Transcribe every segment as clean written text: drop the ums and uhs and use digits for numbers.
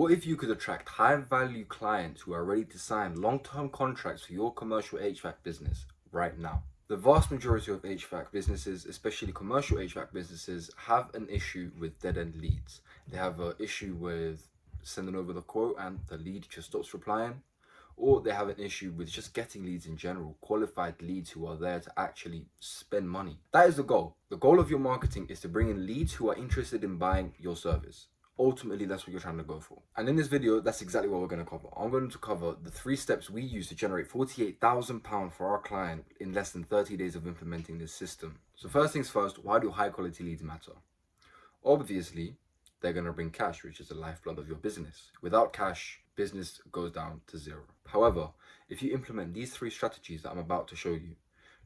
What if you could attract high-value clients who are ready to sign long-term contracts for your commercial HVAC business right now? The vast majority of HVAC businesses, especially commercial HVAC businesses, have an issue with dead-end leads. They have an issue with sending over the quote and the lead just stops replying, or they have an issue with just getting leads in general, qualified leads who are there to actually spend money. That is the goal. The goal of your marketing is to bring in leads who are interested in buying your service. Ultimately, that's what you're trying to go for. And in this video, that's exactly what we're going to cover. I'm going to cover the 3 steps we use to generate £48,000 for our client in less than 30 days of implementing this system. So first things first, why do high quality leads matter? Obviously, they're going to bring cash, which is the lifeblood of your business. Without cash, business goes down to zero. However, if you implement these 3 strategies that I'm about to show you,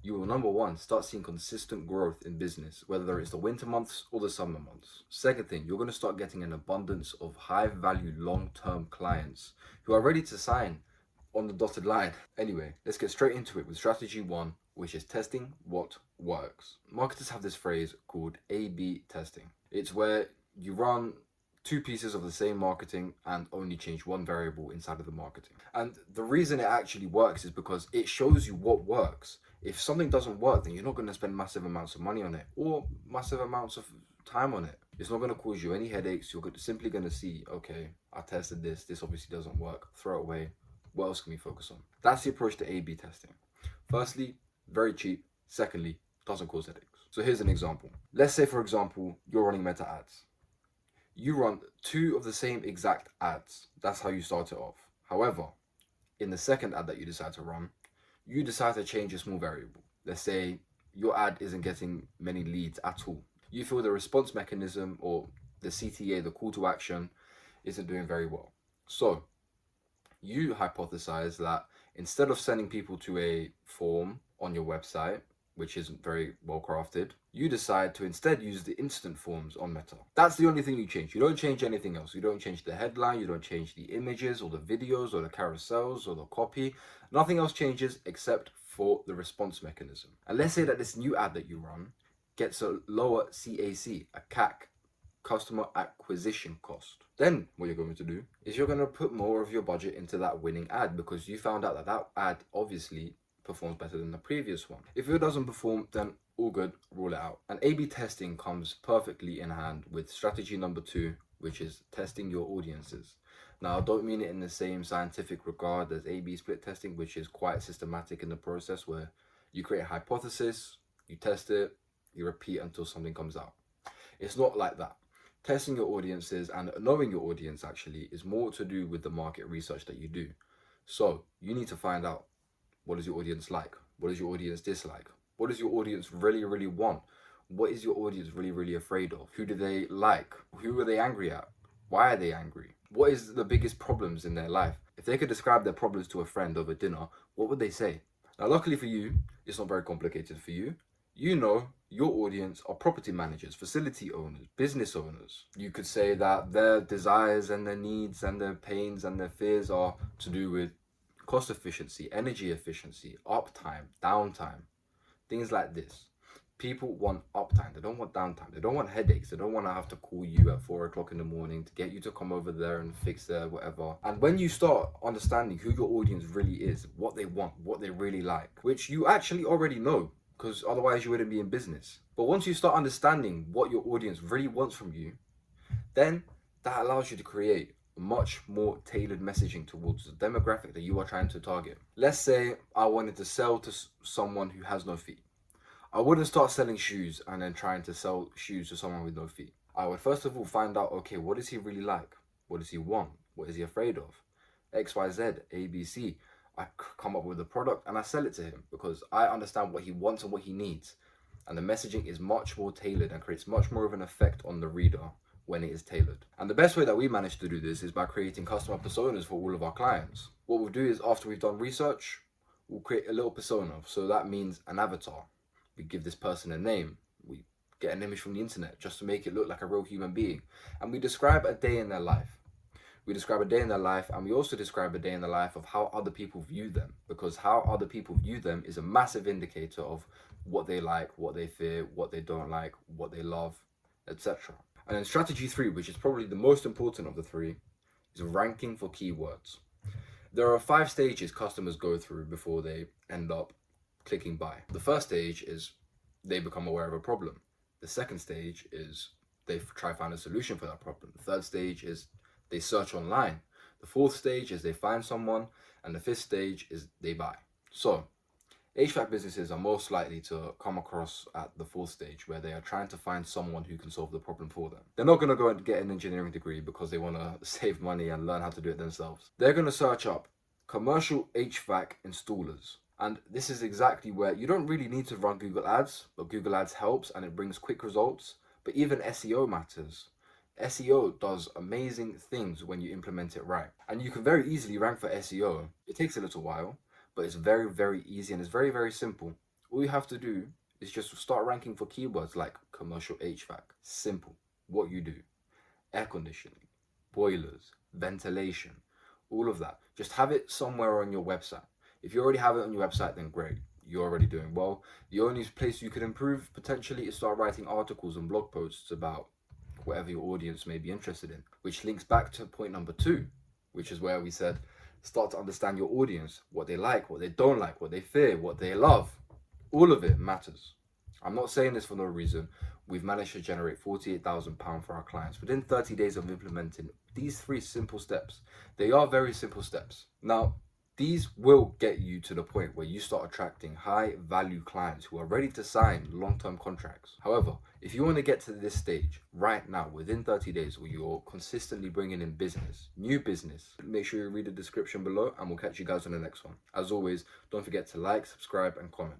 you will, number 1, start seeing consistent growth in business, whether it's the winter months or the summer months. Second thing, you're going to start getting an abundance of high value long-term clients who are ready to sign on the dotted line. Anyway, let's get straight into it with strategy 1, which is testing what works. Marketers have this phrase called A/B testing. It's where you run 2 pieces of the same marketing and only change 1 variable inside of the marketing. And the reason it actually works is because it shows you what works. If something doesn't work, then you're not going to spend massive amounts of money on it or massive amounts of time on it. It's not going to cause you any headaches. You're simply going to see, okay, I tested this. This obviously doesn't work. Throw it away. What else can we focus on? That's the approach to A/B testing. Firstly, very cheap. Secondly, doesn't cause headaches. So here's an example. Let's say, for example, you're running Meta ads. You run 2 of the same exact ads. That's how you start it off. However, in the second ad that you decide to run, you decide to change a small variable. Let's say your ad isn't getting many leads at all. You feel the response mechanism or the CTA, the call to action, isn't doing very well. So you hypothesize that instead of sending people to a form on your website, which isn't very well crafted, you decide to instead use the instant forms on Meta. That's the only thing you change. You don't change anything else. You don't change the headline, you don't change the images or the videos or the carousels or the copy. Nothing else changes except for the response mechanism. And let's say that this new ad that you run gets a lower CAC, a CAC, customer acquisition cost. Then what you're going to do is you're going to put more of your budget into that winning ad because you found out that that ad obviously performs better than the previous one. If it doesn't perform, then all good, rule it out. And A/B testing comes perfectly in hand with strategy number 2, which is testing your audiences. Now, I don't mean it in the same scientific regard as A/B split testing, which is quite systematic in the process where you create a hypothesis, you test it, you repeat until something comes out. It's not like that. Testing your audiences and knowing your audience actually is more to do with the market research that you do. So you need to find out, what does your audience like? What does your audience dislike? What does your audience really, really want? What is your audience really, really afraid of? Who do they like? Who are they angry at? Why are they angry? What is the biggest problems in their life? If they could describe their problems to a friend over dinner, what would they say? Now, luckily for you, it's not very complicated for you. You know your audience are property managers, facility owners, business owners. You could say that their desires and their needs and their pains and their fears are to do with cost efficiency, energy efficiency, uptime, downtime, things like this. People want uptime. They don't want downtime. They don't want headaches. They don't want to have to call you at 4 o'clock in the morning to get you to come over there and fix their whatever. And when you start understanding who your audience really is, what they want, what they really like, which you actually already know, because otherwise you wouldn't be in business. But once you start understanding what your audience really wants from you, then that allows you to create much more tailored messaging towards the demographic that you are trying to target. Let's say I wanted to sell to someone who has no feet. I wouldn't start selling shoes and then trying to sell shoes to someone with no feet. I would first of all find out, okay, what does he really like? What does he want? What is he afraid of? X, Y, Z, A, B, C. I come up with a product and I sell it to him because I understand what he wants and what he needs. And the messaging is much more tailored and creates much more of an effect on the reader when it is tailored. And the best way that we manage to do this is by creating customer personas for all of our clients. What we'll do is, after we've done research, we'll create a little persona. So that means an avatar. We give this person a name. We get an image from the internet just to make it look like a real human being. And we describe a day in their life. We describe a day in their life, and we also describe a day in the life of how other people view them, because how other people view them is a massive indicator of what they like, what they fear, what they don't like, what they love, etc. And then strategy 3, which is probably the most important of the 3, is ranking for keywords. There are 5 stages customers go through before they end up clicking buy. The first stage is they become aware of a problem. The second stage is they try to find a solution for that problem. The third stage is they search online. The fourth stage is they find someone, and the fifth stage is they buy. So HVAC businesses are most likely to come across at the fourth stage, where they are trying to find someone who can solve the problem for them. They're not going to go and get an engineering degree because they want to save money and learn how to do it themselves. They're going to search up commercial HVAC installers. And this is exactly where you don't really need to run Google Ads, but Google Ads helps and it brings quick results. But even SEO matters. SEO does amazing things when you implement it right. And you can very easily rank for SEO. It takes a little while, but it's very, very easy and it's very, very simple. All you have to do is just start ranking for keywords like commercial HVAC. Simple. What you do. Air conditioning, boilers, ventilation, all of that. Just have it somewhere on your website. If you already have it on your website, then great. You're already doing well. The only place you could improve potentially is start writing articles and blog posts about whatever your audience may be interested in, which links back to point number 2, which is where we said start to understand your audience, what they like, what they don't like, what they fear, what they love. All of it matters. I'm not saying this for no reason. We've managed to generate £48,000 for our clients within 30 days of implementing these 3 simple steps. They are very simple steps. Now, these will get you to the point where you start attracting high value clients who are ready to sign long-term contracts. However, if you want to get to this stage right now within 30 days where you're consistently bringing in business, new business, make sure you read the description below and we'll catch you guys on the next one. As always, don't forget to like, subscribe and comment.